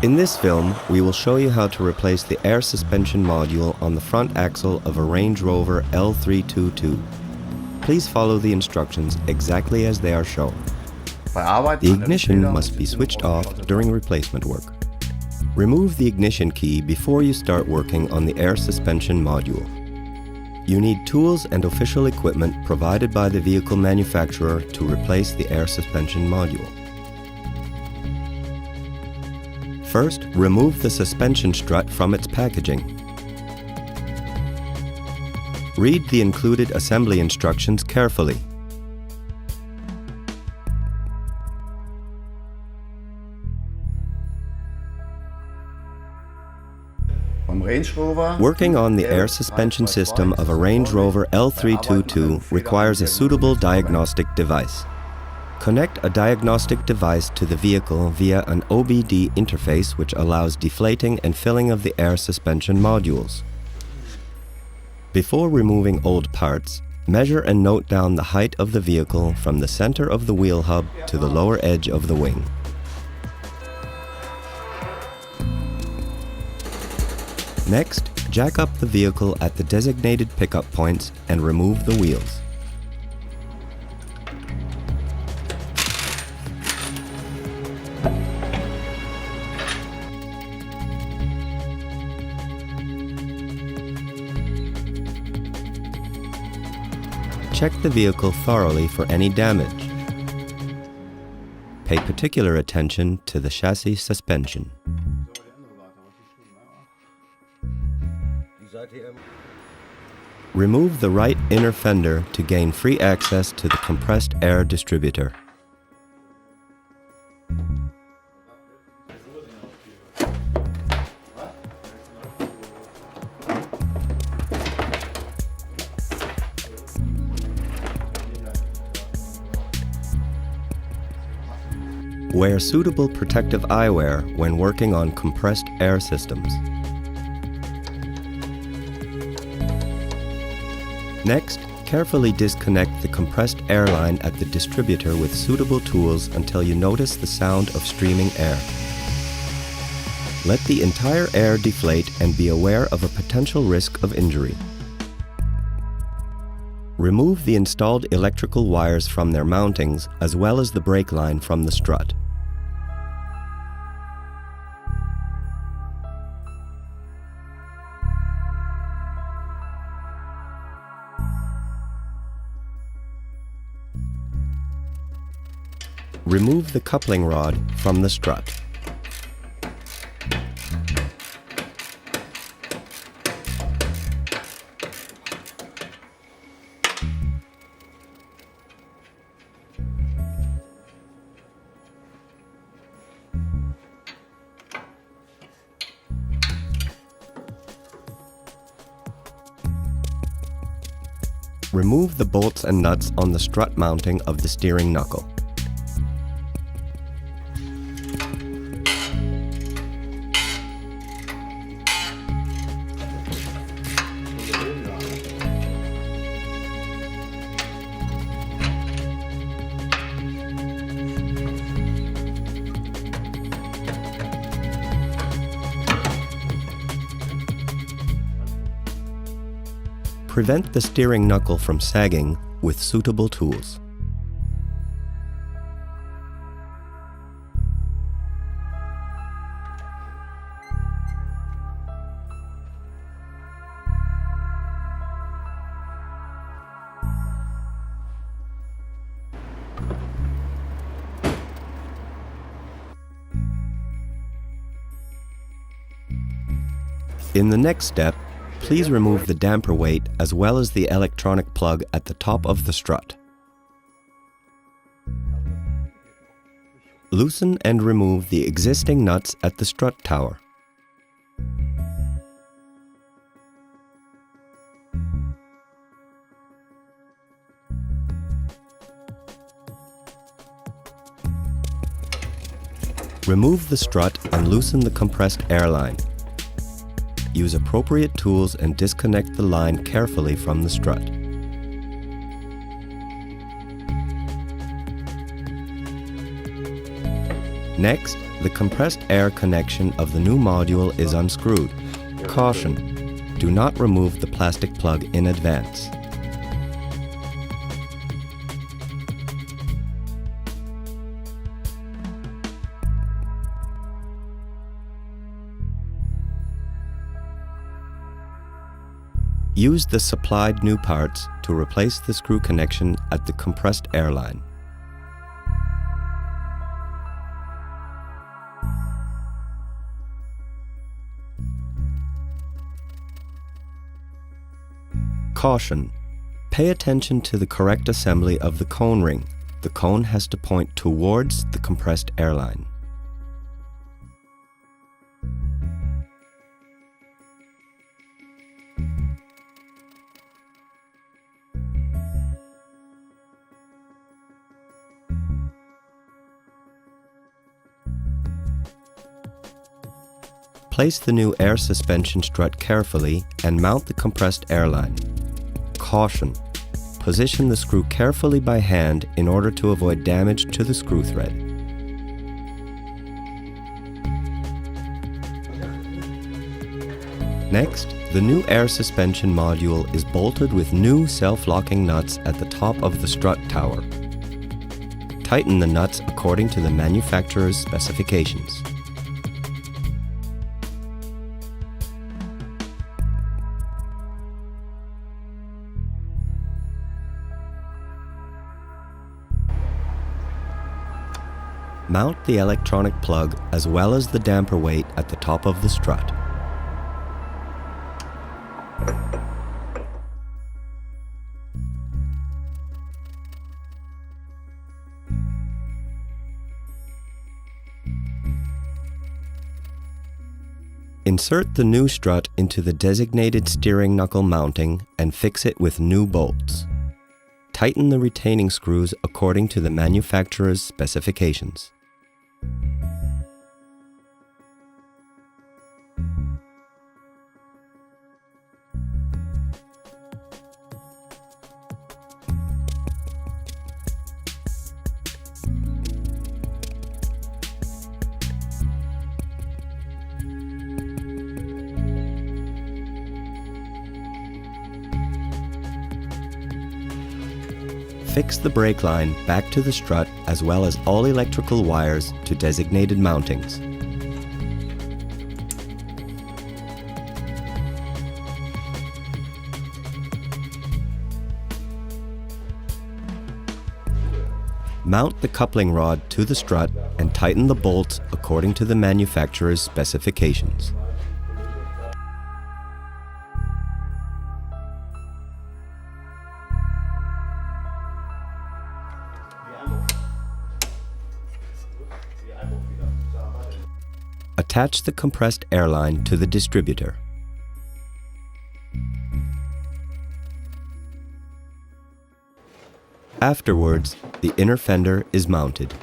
In this film, we will show you how to replace the air suspension module on the front axle of a Range Rover L322. Please follow the instructions exactly as they are shown. The ignition must be switched off during replacement work. Remove the ignition key before you start working on the air suspension module. You need tools and official equipment provided by the vehicle manufacturer to replace the air suspension module. First, remove the suspension strut from its packaging. Read the included assembly instructions carefully. Working on the air suspension system of a Range Rover L322 requires a suitable diagnostic device. Connect a diagnostic device to the vehicle via an OBD interface which allows deflating and filling of the air suspension modules. Before removing old parts, measure and note down the height of the vehicle from the center of the wheel hub to the lower edge of the wing. Next, jack up the vehicle at the designated pickup points and remove the wheels. Check the vehicle thoroughly for any damage. Pay particular attention to the chassis suspension. Remove the right inner fender to gain free access to the compressed air distributor. Wear suitable protective eyewear when working on compressed air systems. Next, carefully disconnect the compressed air line at the distributor with suitable tools until you notice the sound of streaming air. Let the entire air deflate and be aware of a potential risk of injury. Remove the installed electrical wires from their mountings as well as the brake line from the strut. Remove the coupling rod from the strut. Remove the bolts and nuts on the strut mounting of the steering knuckle. Prevent the steering knuckle from sagging with suitable tools. In the next step, please remove the damper weight as well as the electronic plug at the top of the strut. Loosen and remove the existing nuts at the strut tower. Remove the strut and loosen the compressed air line. Use appropriate tools and disconnect the line carefully from the strut. Next, The compressed air connection of the new module is unscrewed. Caution: do not remove the plastic plug in advance. Use the supplied new parts to replace the screw connection at the compressed air line. Caution: pay attention to the correct assembly of the cone ring. The cone has to point towards the compressed air line. Place the new air suspension strut carefully and mount the compressed air line. Caution: position the screw carefully by hand in order to avoid damage to the screw thread. Next, the new air suspension module is bolted with new self-locking nuts at the top of the strut tower. Tighten the nuts according to the manufacturer's specifications. Mount the electronic plug as well as the damper weight at the top of the strut. Insert the new strut into the designated steering knuckle mounting and fix it with new bolts. Tighten the retaining screws according to the manufacturer's specifications. Fix the brake line back to the strut as well as all electrical wires to designated mountings. Mount the coupling rod to the strut and tighten the bolts according to the manufacturer's specifications. Attach the compressed air line to the distributor. Afterwards, the inner fender is mounted.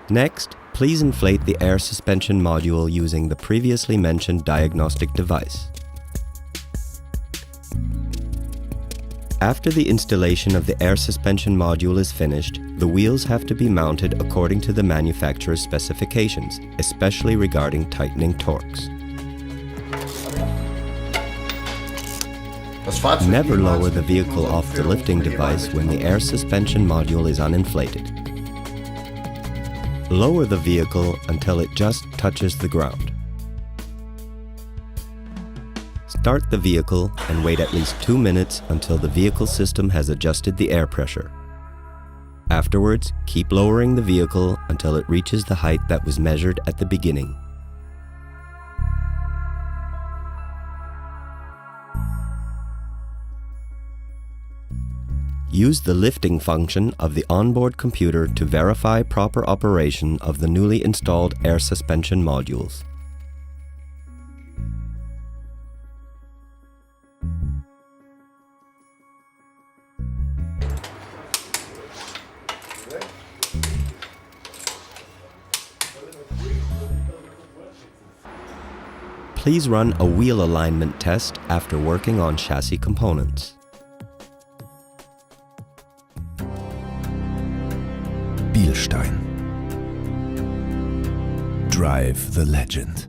Next, please inflate the air suspension module using the previously mentioned diagnostic device. After the installation of the air suspension module is finished, the wheels have to be mounted according to the manufacturer's specifications, especially regarding tightening torques. Never lower the vehicle off the lifting device when the air suspension module is uninflated. Lower the vehicle until it just touches the ground. Start the vehicle and wait at least 2 minutes until the vehicle system has adjusted the air pressure. Afterwards, keep lowering the vehicle until it reaches the height that was measured at the beginning. Use the lifting function of the onboard computer to verify proper operation of the newly installed air suspension modules. Please run a wheel alignment test after working on chassis components. BILSTEIN. Drive the legend.